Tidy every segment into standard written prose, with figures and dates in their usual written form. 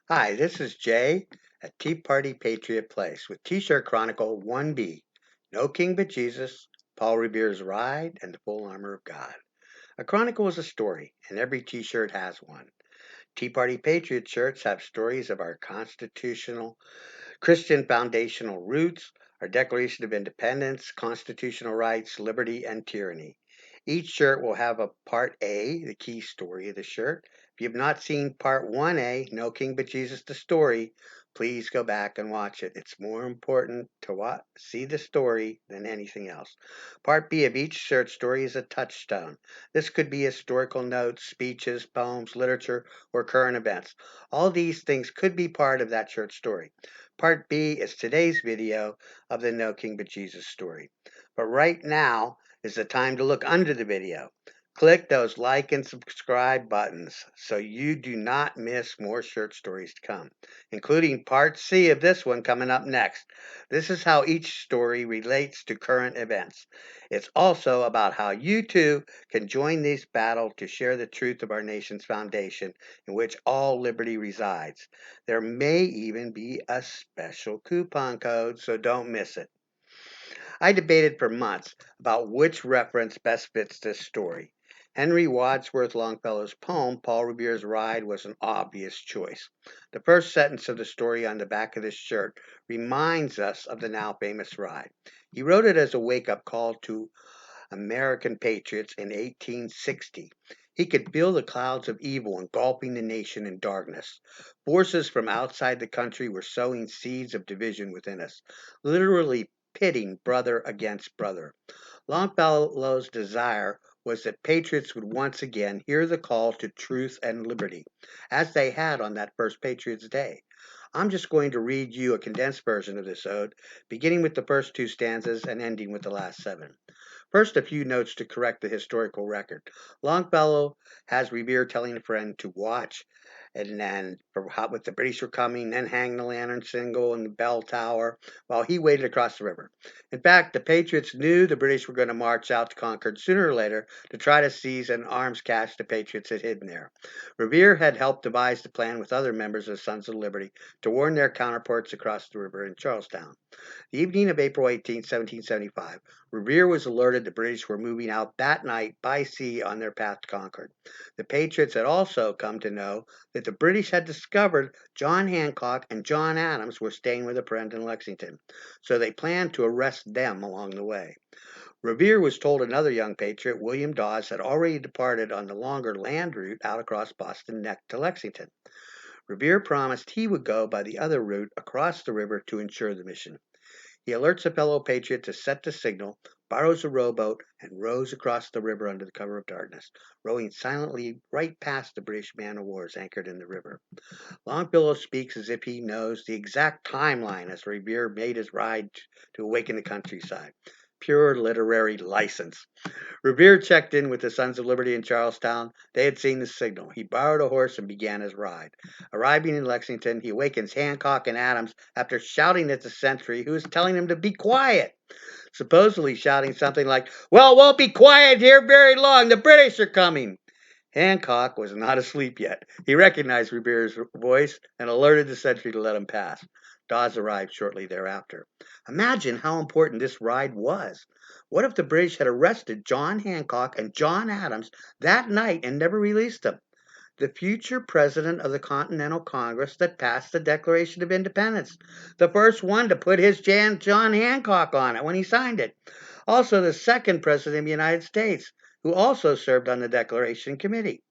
Hi, this is Jay at Tea Party Patriot Place with T-Shirt Chronicle 1B. No King but Jesus, Paul Revere's Ride, and the Full Armor of God. A chronicle is a story, and every T-shirt has one. Tea Party Patriot shirts have stories of our constitutional Christian foundational roots, our Declaration of Independence, constitutional rights, liberty, and tyranny. Each shirt will have a Part A, the key story of the shirt. If you have not seen Part 1A, No King But Jesus the Story, please go back and watch it. It's more important to see the story than anything else. Part B of each shirt story is a touchstone. This could be historical notes, speeches, poems, literature, or current events. All these things could be part of that shirt story. Part B is today's video of the No King But Jesus story. But right now is the time to look under the video. Click those like and subscribe buttons so you do not miss more shirt stories to come, including Part C of this one coming up next. This is how each story relates to current events. It's also about how you too can join this battle to share the truth of our nation's foundation in which all liberty resides. There may even be a special coupon code, so don't miss it. I debated for months about which reference best fits this story. Henry Wadsworth Longfellow's poem, Paul Revere's Ride, was an obvious choice. The first sentence of the story on the back of this shirt reminds us of the now famous ride. He wrote it as a wake up call to American patriots in 1860. He could feel the clouds of evil engulfing the nation in darkness. Forces from outside the country were sowing seeds of division within us, literally pitting brother against brother. Longfellow's desire was that patriots would once again hear the call to truth and liberty, as they had on that first Patriots' Day. I'm just going to read you a condensed version of this ode, beginning with the first two stanzas and ending with the last seven. First, a few notes to correct the historical record. Longfellow has Revere telling a friend to watch and then for how with the British were coming, then hang the lantern single in the bell tower while he waited across the river. In fact, the Patriots knew the British were going to march out to Concord sooner or later to try to seize an arms cache the Patriots had hidden there. Revere had helped devise the plan with other members of the Sons of Liberty to warn their counterparts across the river in Charlestown. The evening of April 18, 1775, Revere was alerted the British were moving out that night by sea on their path to Concord. The Patriots had also come to know that the British had discovered John Hancock and John Adams were staying with a friend in Lexington, so they planned to arrest them along the way. Revere was told another young patriot, William Dawes, had already departed on the longer land route out across Boston Neck to Lexington. Revere promised he would go by the other route across the river to ensure the mission. He alerts a fellow patriot to set the signal, borrows a rowboat, and rows across the river under the cover of darkness, rowing silently right past the British man of wars anchored in the river. Longfellow speaks as if he knows the exact timeline as Revere made his ride to awaken the countryside. Pure literary license. Revere checked in with the Sons of Liberty in Charlestown. They had seen the signal. He borrowed a horse and began his ride. Arriving in Lexington, he awakens Hancock and Adams after shouting at the sentry who is telling him to be quiet, supposedly shouting something like, "Well, won't be quiet here very long. The British are coming." Hancock was not asleep yet. He recognized Revere's voice and alerted the sentry to let him pass. Dawes arrived shortly thereafter. Imagine how important this ride was. What if the British had arrested John Hancock and John Adams that night and never released them? The future president of the Continental Congress that passed the Declaration of Independence, the first one to put his John Hancock on it when he signed it. Also, the second president of the United States, who also served on the Declaration Committee.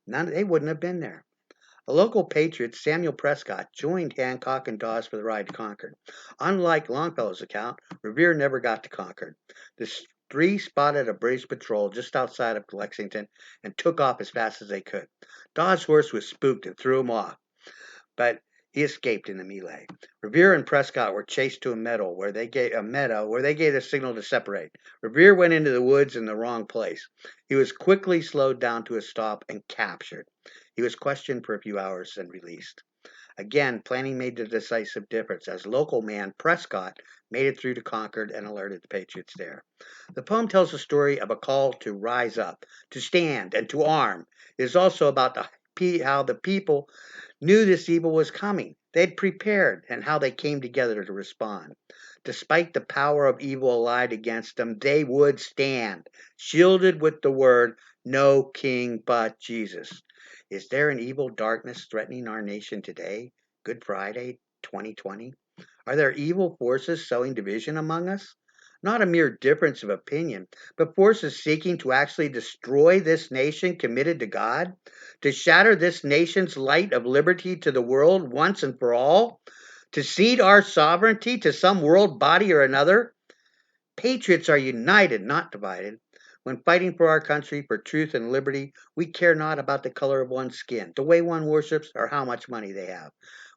They wouldn't have been there. A local patriot, Samuel Prescott, joined Hancock and Dawes for the ride to Concord. Unlike Longfellow's account, Revere never got to Concord. The three spotted a British patrol just outside of Lexington and took off as fast as they could. Dawes' horse was spooked and threw him off, but he escaped in the melee. Revere and Prescott were chased to a meadow where they gave the signal to separate. Revere went into the woods in the wrong place. He was quickly slowed down to a stop and captured. He was questioned for a few hours and released. Again, planning made the decisive difference, as local man Prescott made it through to Concord and alerted the Patriots there. The poem tells the story of a call to rise up, to stand, and to arm. It is also about the how the people knew this evil was coming. They'd prepared, and how they came together to respond. Despite the power of evil allied against them, they would stand, shielded with the word, "No king but Jesus." Is there an evil darkness threatening our nation today? Good Friday, 2020? Are there evil forces sowing division among us? Not a mere difference of opinion, but forces seeking to actually destroy this nation committed to God, to shatter this nation's light of liberty to the world once and for all, to cede our sovereignty to some world body or another. Patriots are united, not divided. When fighting for our country, for truth and liberty, we care not about the color of one's skin, the way one worships, or how much money they have.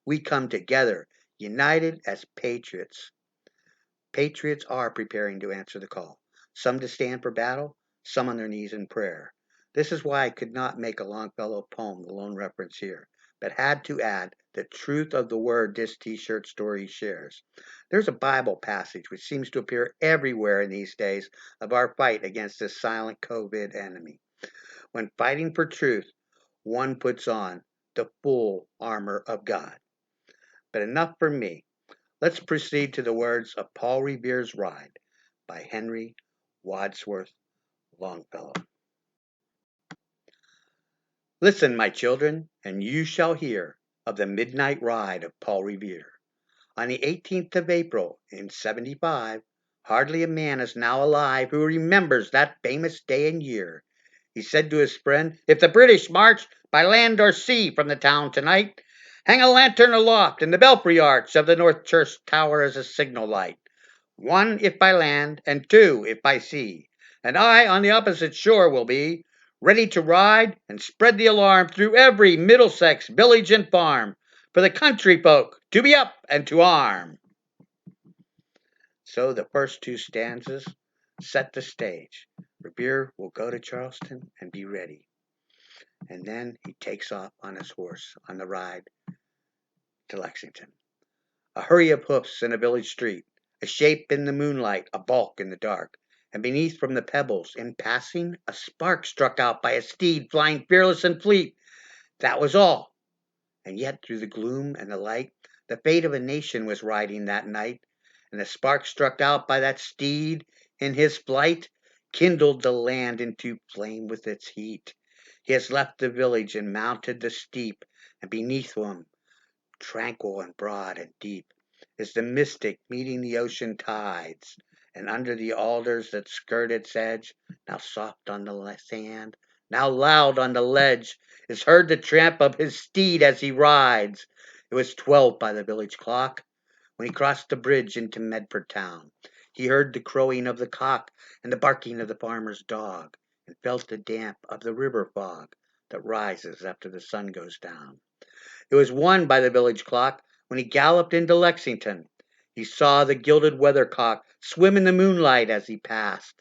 We come together, united as patriots. Patriots are preparing to answer the call, some to stand for battle, some on their knees in prayer. This is why I could not make a Longfellow poem the lone reference here, but had to add the truth of the word this T-shirt story shares. There's a Bible passage which seems to appear everywhere in these days of our fight against this silent COVID enemy. When fighting for truth, one puts on the full armor of God. But enough for me. Let's proceed to the words of Paul Revere's Ride by Henry Wadsworth Longfellow. Listen, my children, and you shall hear of the midnight ride of Paul Revere. On the 18th of April in 75, hardly a man is now alive who remembers that famous day and year. He said to his friend, "If the British march by land or sea from the town tonight, hang a lantern aloft in the belfry arch of the North Church Tower as a signal light. One if by land, and two if by sea. And I on the opposite shore will be, ready to ride and spread the alarm through every Middlesex village and farm, for the country folk to be up and to arm." So the first two stanzas set the stage. Revere will go to Charleston and be ready. And then he takes off on his horse on the ride to Lexington. A hurry of hoofs in a village street, a shape in the moonlight, a bulk in the dark, and beneath from the pebbles, in passing, a spark struck out by a steed flying fearless and fleet. That was all. And yet through the gloom and the light, the fate of a nation was riding that night, and the spark struck out by that steed in his flight kindled the land into flame with its heat. He has left the village and mounted the steep, and beneath him, tranquil and broad and deep, is the mystic meeting the ocean tides, and under the alders that skirt its edge, now soft on the sand, now loud on the ledge, is heard the tramp of his steed as he rides. It was 12 by the village clock when he crossed the bridge into Medford town. He heard the crowing of the cock and the barking of the farmer's dog, and felt the damp of the river fog that rises after the sun goes down. It was 1 by the village clock when he galloped into Lexington. He saw the gilded weathercock swim in the moonlight as he passed,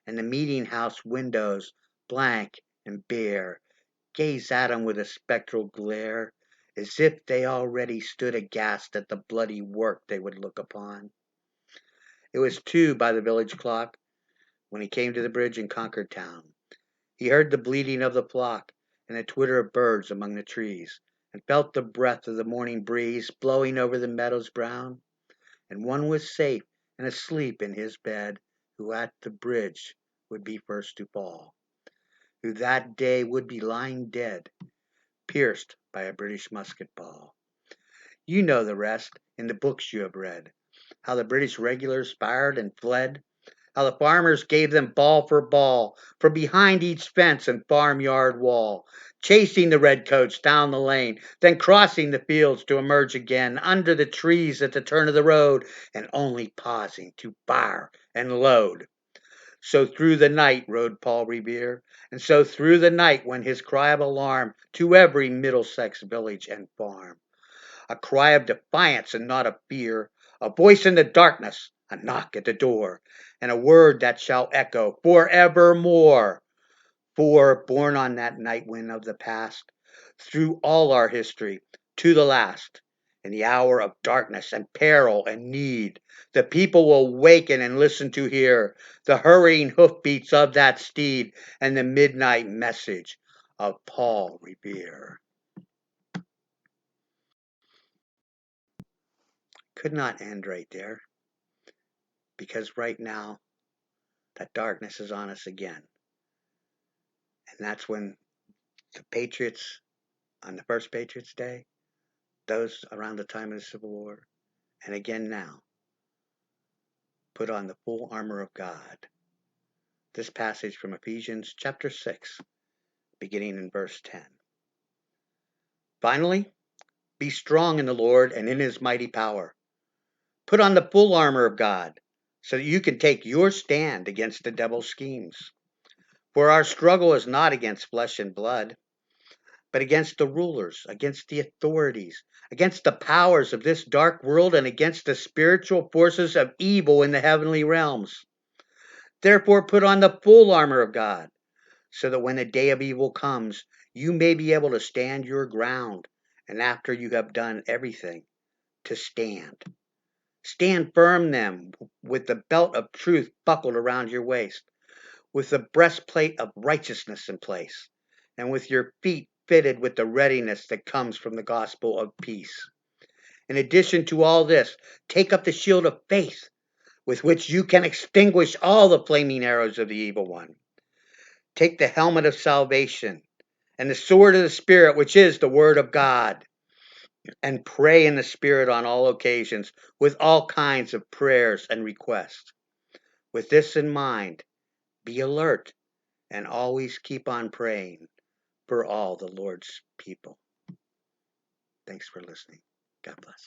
and the meeting house windows, blank and bare, gaze at him with a spectral glare, as if they already stood aghast at the bloody work they would look upon. It was 2 by the village clock when he came to the bridge in Concord town. He heard the bleating of the flock and the twitter of birds among the trees, and felt the breath of the morning breeze blowing over the meadows brown. And one was safe and asleep in his bed, who at the bridge would be first to fall, who that day would be lying dead, pierced by a British musket ball. You know the rest in the books you have read, how the British regulars fired and fled, how the farmers gave them ball for ball from behind each fence and farmyard wall, chasing the redcoats down the lane, then crossing the fields to emerge again under the trees at the turn of the road, and only pausing to fire and load. So through the night rode Paul Revere, and so through the night went his cry of alarm to every Middlesex village and farm. A cry of defiance and not of fear, a voice in the darkness, a knock at the door, and a word that shall echo forevermore. For, born on that night wind of the past, through all our history, to the last, in the hour of darkness and peril and need, the people will waken and listen to hear the hurrying hoofbeats of that steed and the midnight message of Paul Revere. could not end right there, because right now that darkness is on us again. And that's when the Patriots, on the first Patriots Day, those around the time of the Civil War, and again now, put on the full armor of God. This passage from Ephesians Chapter 6, beginning in verse 10. Finally, be strong in the Lord and in his mighty power. Put on the full armor of God, so that you can take your stand against the devil's schemes. For our struggle is not against flesh and blood, but against the rulers, against the authorities, against the powers of this dark world, and against the spiritual forces of evil in the heavenly realms. Therefore, put on the full armor of God, so that when the day of evil comes, you may be able to stand your ground, and after you have done everything, to stand. Stand firm then, with the belt of truth buckled around your waist, with the breastplate of righteousness in place, and with your feet fitted with the readiness that comes from the gospel of peace. In addition to all this, take up the shield of faith, with which you can extinguish all the flaming arrows of the evil one. Take the helmet of salvation and the sword of the Spirit, which is the word of God, and pray in the Spirit on all occasions with all kinds of prayers and requests. With this in mind, be alert and always keep on praying for all the Lord's people. Thanks for listening. God bless.